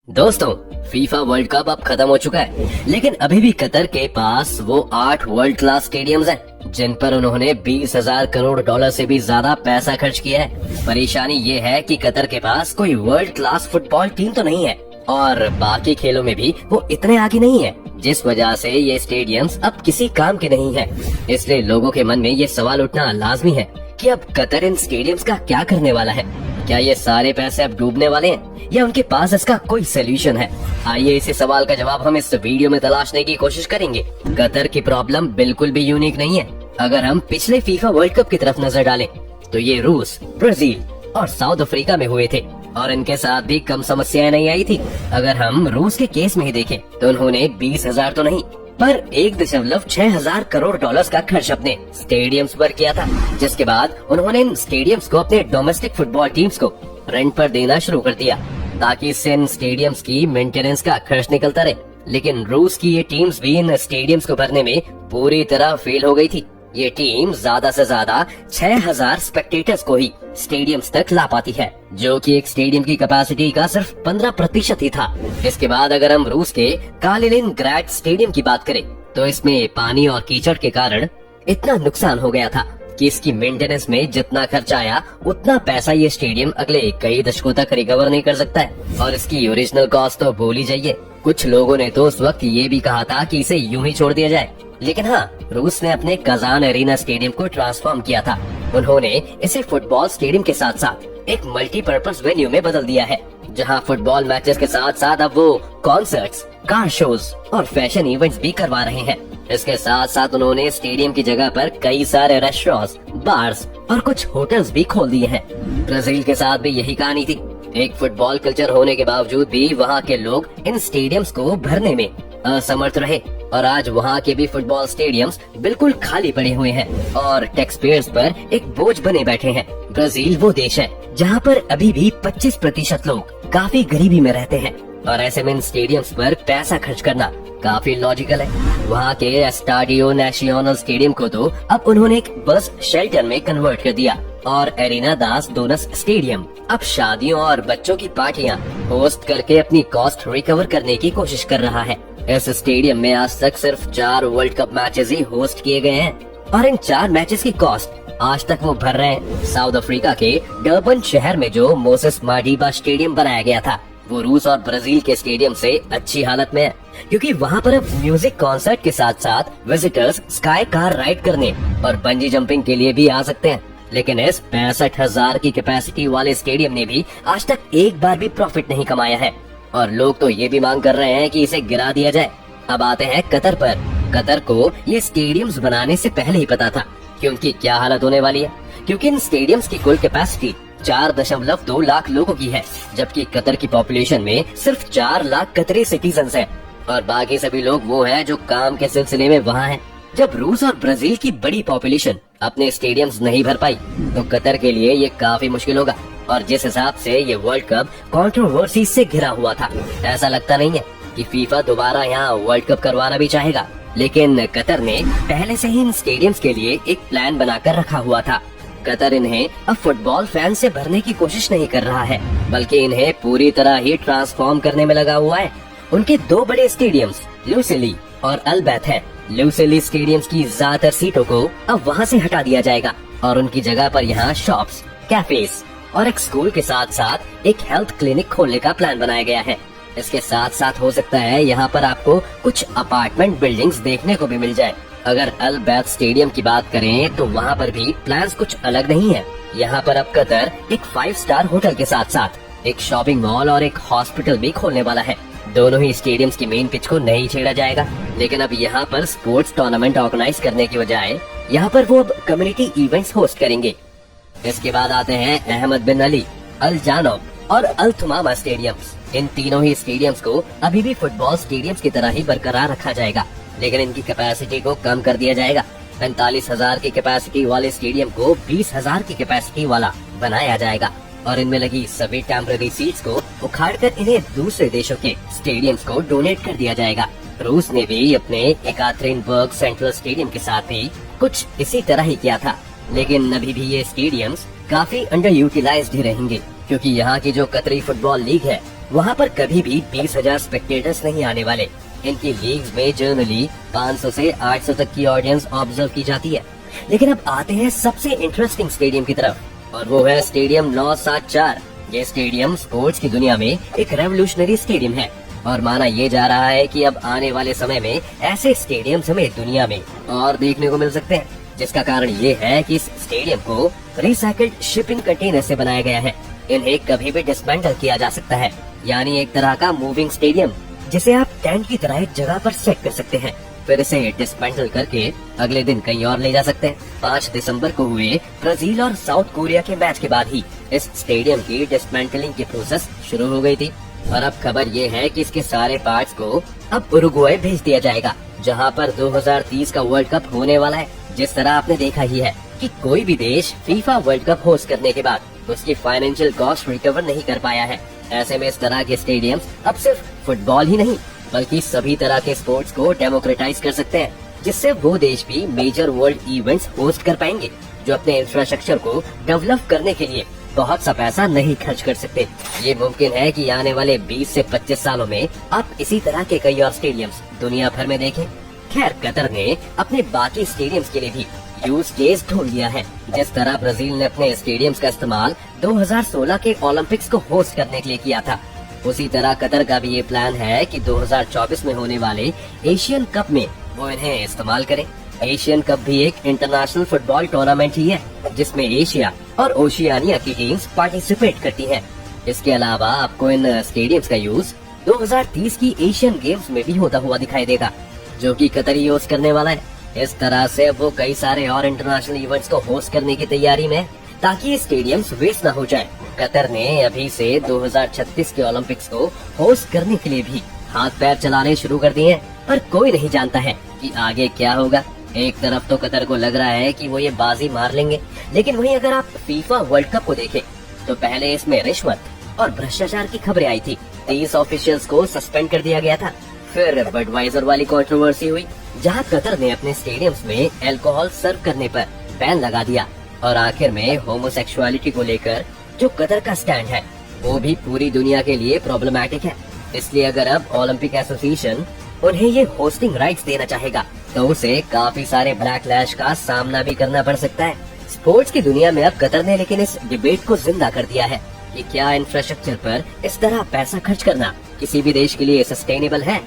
दोस्तों, FIFA world cup अब खत्म हो चुका है, लेकिन अभी भी कतर के पास वो 8 वर्ल्ड क्लास स्टेडियम्स हैं, जिन पर उन्होंने 20,000 करोड़ डॉलर से भी ज्यादा पैसा खर्च किया है। परेशानी ये है कि कतर के पास कोई वर्ल्ड क्लास फुटबॉल टीम तो नहीं है और बाकी खेलों में भी वो इतने आगे नहीं है, जिस वजह से ये स्टेडियम्स अब किसी काम के नहीं है। इसलिए लोगों के मन में ये सवाल उठना लाजमी है कि अब कतर इन स्टेडियम्स का क्या करने वाला है। क्या ये सारे पैसे अब डूबने वाले हैं या उनके पास इसका कोई सोल्यूशन है? आइए इसी सवाल का जवाब हम इस वीडियो में तलाशने की कोशिश करेंगे। कतर की प्रॉब्लम बिल्कुल भी यूनिक नहीं है। अगर हम पिछले फीफा वर्ल्ड कप की तरफ नजर डालें तो ये रूस, ब्राजील और साउथ अफ्रीका में हुए थे और इनके साथ भी कम समस्याएं नहीं आई थी। अगर हम रूस के केस में ही देखें तो उन्होंने 20,000 तो नहीं पर 1.6 करोड़ डॉलर्स का खर्च अपने स्टेडियम्स पर किया था, जिसके बाद उन्होंने इन स्टेडियम्स को अपने डोमेस्टिक फुटबॉल टीम्स को रेंट पर देना शुरू कर दिया ताकि इससे इन स्टेडियम्स की मेंटेनेंस का खर्च निकलता रहे। लेकिन रूस की ये टीम्स भी इन स्टेडियम्स को भरने में पूरी तरह फेल हो गई थी। ये टीम ज्यादा से ज्यादा 6,000 स्पेक्टेटर्स को ही स्टेडियम्स तक ला पाती है, जो कि एक स्टेडियम की कैपेसिटी का सिर्फ 15% ही था। इसके बाद अगर हम रूस के कालिनिनग्राड स्टेडियम की बात करें तो इसमें पानी और कीचड़ के कारण इतना नुकसान हो गया था कि इसकी मेंटेनेंस में जितना खर्च आया उतना पैसा ये स्टेडियम अगले कई दशकों तक रिकवर नहीं कर सकता है। और इसकी ओरिजिनल कॉस्ट तो भूल ही जाइए। कुछ लोगों ने तो उस वक्त ये भी कहा था कि इसे यूं ही छोड़ दिया जाए, लेकिन हाँ, रूस ने अपने कजान एरिना स्टेडियम को ट्रांसफॉर्म किया था। उन्होंने इसे फुटबॉल स्टेडियम के साथ साथ एक मल्टीपर्पज वेन्यू में बदल दिया है, जहां फुटबॉल मैचेस के साथ साथ अब वो कॉन्सर्ट्स, कार शोज और फैशन इवेंट्स भी करवा रहे हैं। इसके साथ साथ उन्होंने स्टेडियम की जगह पर कई सारे रेस्टोरेंट्स, बार्स और कुछ होटल्स भी खोल दिए हैं। ब्राजील के साथ भी यही कहानी थी। एक फुटबॉल कल्चर होने के बावजूद भी वहाँ के लोग इन स्टेडियम्स को भरने में असमर्थ रहे और आज वहाँ के भी फुटबॉल स्टेडियम्स बिल्कुल खाली पड़े हुए हैं और टैक्स पेयर्स पर एक बोझ बने बैठे हैं। ब्राजील वो देश है जहाँ पर अभी भी 25% लोग काफी गरीबी में रहते हैं और ऐसे में इन स्टेडियम्स पर पैसा खर्च करना काफी लॉजिकल है। वहाँ के एस्टाडियो नेशनल स्टेडियम को तो अब उन्होंने एक बस शेल्टर में कन्वर्ट कर दिया और एरिना दास डोनस स्टेडियम अब शादियों और बच्चों की पार्टियां होस्ट करके अपनी कॉस्ट रिकवर करने की कोशिश कर रहा है। इस स्टेडियम में आज तक सिर्फ 4 वर्ल्ड कप मैचेस ही होस्ट किए गए हैं और इन 4 मैचेस की कॉस्ट आज तक वो भर रहे हैं। साउथ अफ्रीका के डरबन शहर में जो मोसेस माडीबा स्टेडियम बनाया गया था वो रूस और ब्राजील के स्टेडियम से अच्छी हालत में है, क्योंकि वहाँ पर अब म्यूजिक कॉन्सर्ट के साथ साथ विजिटर्स स्काई कार राइड करने और बंजी जंपिंग के लिए भी आ सकते हैं। लेकिन इस 65,000 की कैपेसिटी वाले स्टेडियम ने भी आज तक एक बार भी प्रॉफिट नहीं कमाया है और लोग तो ये भी मांग कर रहे हैं कि इसे गिरा दिया जाए। अब आते हैं कतर पर। कतर को ये स्टेडियम्स बनाने से पहले ही पता था कि उनकी क्या हालत होने वाली है, क्योंकि इन स्टेडियम्स की कुल कैपेसिटी 4.2 लाख लोगों की है, जबकि कतर की पॉपुलेशन में सिर्फ 4 लाख कतरी सिटीजन्स हैं और बाकी सभी लोग वो हैं जो काम के सिलसिले में वहाँ हैं। जब रूस और ब्राजील की बड़ी पॉपुलेशन अपने स्टेडियम्स नहीं भर पाई तो कतर के लिए ये काफी मुश्किल होगा। और जिस हिसाब से ये वर्ल्ड कप कंट्रोवर्सी से घिरा हुआ था, ऐसा लगता नहीं है कि फीफा दोबारा यहाँ वर्ल्ड कप करवाना भी चाहेगा। लेकिन कतर ने पहले से ही इन स्टेडियम्स के लिए एक प्लान बनाकर रखा हुआ था। कतर इन्हें अब फुटबॉल फैन से भरने की कोशिश नहीं कर रहा है, बल्कि इन्हें पूरी तरह ही ट्रांसफॉर्म करने में लगा हुआ है। उनके 2 बड़े स्टेडियम्स लुसेली और अल्बैत है। लुसेली स्टेडियम्स की ज्यादातर सीटों को अब वहाँ से हटा दिया जाएगा और उनकी जगह पर यहाँ शॉप्स, कैफेज और एक स्कूल के साथ साथ एक हेल्थ क्लिनिक खोलने का प्लान बनाया गया है। इसके साथ साथ हो सकता है यहाँ पर आपको कुछ अपार्टमेंट बिल्डिंग्स देखने को भी मिल जाए। अगर अल्बैत स्टेडियम की बात करें तो वहाँ पर भी प्लान्स कुछ अलग नहीं है। यहाँ पर अब कतर एक 5 स्टार होटल के साथ साथ एक शॉपिंग मॉल और एक हॉस्पिटल भी खोलने वाला है। दोनों ही स्टेडियम्स की मेन पिच को नहीं छेड़ा जाएगा, लेकिन अब यहाँ पर स्पोर्ट्स टूर्नामेंट ऑर्गेनाइज करने की बजाय यहाँ पर वो अब कम्युनिटी इवेंट्स होस्ट करेंगे। इसके बाद आते हैं अहमद बिन अली, अल जानब और अल थुमामा स्टेडियम्स। इन तीनों ही स्टेडियम्स को अभी भी फुटबॉल स्टेडियम्स की तरह ही बरकरार रखा जाएगा, लेकिन इनकी कैपेसिटी को कम कर दिया जाएगा। 45,000 की कैपेसिटी वाले स्टेडियम को 20,000 की कैपेसिटी वाला बनाया जाएगा और इनमें लगी सभी टेम्पररी सीट्स को उखाड़कर इन्हें दूसरे देशों के स्टेडियम्स को डोनेट कर दिया जाएगा। रूस ने भी अपने एकातेरिनबर्ग सेंट्रल स्टेडियम के साथ भी कुछ इसी तरह ही किया था, लेकिन अभी भी ये स्टेडियम्स काफी अंडर यूटिलाइज्ड ही रहेंगे, क्योंकि यहाँ की जो कतरी फुटबॉल लीग है वहाँ पर कभी भी 20,000 स्पेक्टेटर्स नहीं आने वाले। इनकी लीग्स में जनरली 500 से 800 तक की ऑडियंस ऑब्जर्व की जाती है। लेकिन अब आते हैं सबसे इंटरेस्टिंग स्टेडियम की तरफ, और वो है स्टेडियम 974। ये स्टेडियम स्पोर्ट्स की दुनिया में एक रेवोल्यूशनरी स्टेडियम है, और माना ये जा रहा है कि अब आने वाले समय में ऐसे स्टेडियम्स हमें दुनिया में और देखने को मिल सकते हैं, जिसका कारण ये है कि इस स्टेडियम को रिसाइकल्ड शिपिंग कंटेनर से बनाया गया है। इन्हें कभी भी डिसमेंटल किया जा सकता है, यानी एक तरह का मूविंग स्टेडियम, जिसे आप टेंट की तरह एक जगह पर सेट कर सकते हैं, फिर इसे डिसमेंटल करके अगले दिन कहीं और ले जा सकते हैं। 5 दिसंबर को हुए ब्राजील और साउथ कोरिया के मैच के बाद ही इस स्टेडियम की डिसमेंटलिंग की प्रोसेस शुरू हो गई थी, और अब खबर ये है कि इसके सारे पार्ट्स को अब उरुग्वे भेज दिया जाएगा, जहां पर 2030 का वर्ल्ड कप होने वाला है। जिस तरह आपने देखा ही है कि कोई भी देश फीफा वर्ल्ड कप होस्ट करने के बाद उसकी फाइनेंशियल कॉस्ट रिकवर नहीं कर पाया है। ऐसे में इस तरह के स्टेडियम्स अब सिर्फ फुटबॉल ही नहीं बल्कि सभी तरह के स्पोर्ट्स को डेमोक्रेटाइज कर सकते हैं, जिससे वो देश भी मेजर वर्ल्ड इवेंट्स होस्ट कर पाएंगे जो अपने इंफ्रास्ट्रक्चर को डेवलप करने के लिए बहुत सा पैसा नहीं खर्च कर सकते। ये मुमकिन है कि आने वाले 20 से 25 सालों में आप इसी तरह के कई और स्टेडियम्स दुनिया भर में देखें। खैर, कतर ने अपने बाकी स्टेडियम्स के लिए भी यूज केस ढूंढ लिया है। जिस तरह ब्राजील ने अपने स्टेडियम्स का इस्तेमाल 2016 के ओलंपिक्स को होस्ट करने के लिए किया था, उसी तरह कतर का भी ये प्लान है कि 2024 में होने वाले एशियन कप में वो इन्हें इस्तेमाल करें। एशियन कप भी एक इंटरनेशनल फुटबॉल टूर्नामेंट ही है, जिसमें एशिया और ओशियानिया की टीम्स पार्टिसिपेट करती हैं। इसके अलावा आपको इन स्टेडियम्स का यूज 2030 की एशियन गेम्स में भी होता हुआ दिखाई देगा, जो कि कतर ही होस्ट करने वाला है। इस तरह से वो कई सारे और इंटरनेशनल इवेंट्स को होस्ट करने की तैयारी में, ताकि ये स्टेडियम्स वेस्ट न हो जाए। कतर ने अभी से 2036 के ओलंपिक्स को होस्ट करने के लिए भी हाथ पैर चलाने शुरू कर दिए हैं, पर कोई नहीं जानता है कि आगे क्या होगा। एक तरफ तो कतर को लग रहा है कि वो ये बाजी मार लेंगे, लेकिन वहीं अगर आप फीफा वर्ल्ड कप को देखें तो पहले इसमें रिश्वत और भ्रष्टाचार की खबरें आई थी। 30 ऑफिशियल्स को सस्पेंड कर दिया गया था। फिर बडवाइजर वाली कंट्रोवर्सी हुई, जहां कतर ने अपने स्टेडियम्स में अल्कोहल सर्व करने पर बैन लगा दिया, और आखिर में होमोसेक्सुअलिटी को लेकर जो कतर का स्टैंड है वो भी पूरी दुनिया के लिए प्रॉब्लमैटिक है। इसलिए अगर अब ओलंपिक एसोसिएशन उन्हें ये होस्टिंग राइट्स देना चाहेगा तो उसे काफी सारे बैकलैश का सामना भी करना पड़ सकता है। स्पोर्ट्स की दुनिया में अब कतर ने लेकिन इस डिबेट को जिंदा कर दिया है कि क्या इंफ्रास्ट्रक्चर पर इस तरह पैसा खर्च करना किसी भी देश के लिए सस्टेनेबल है।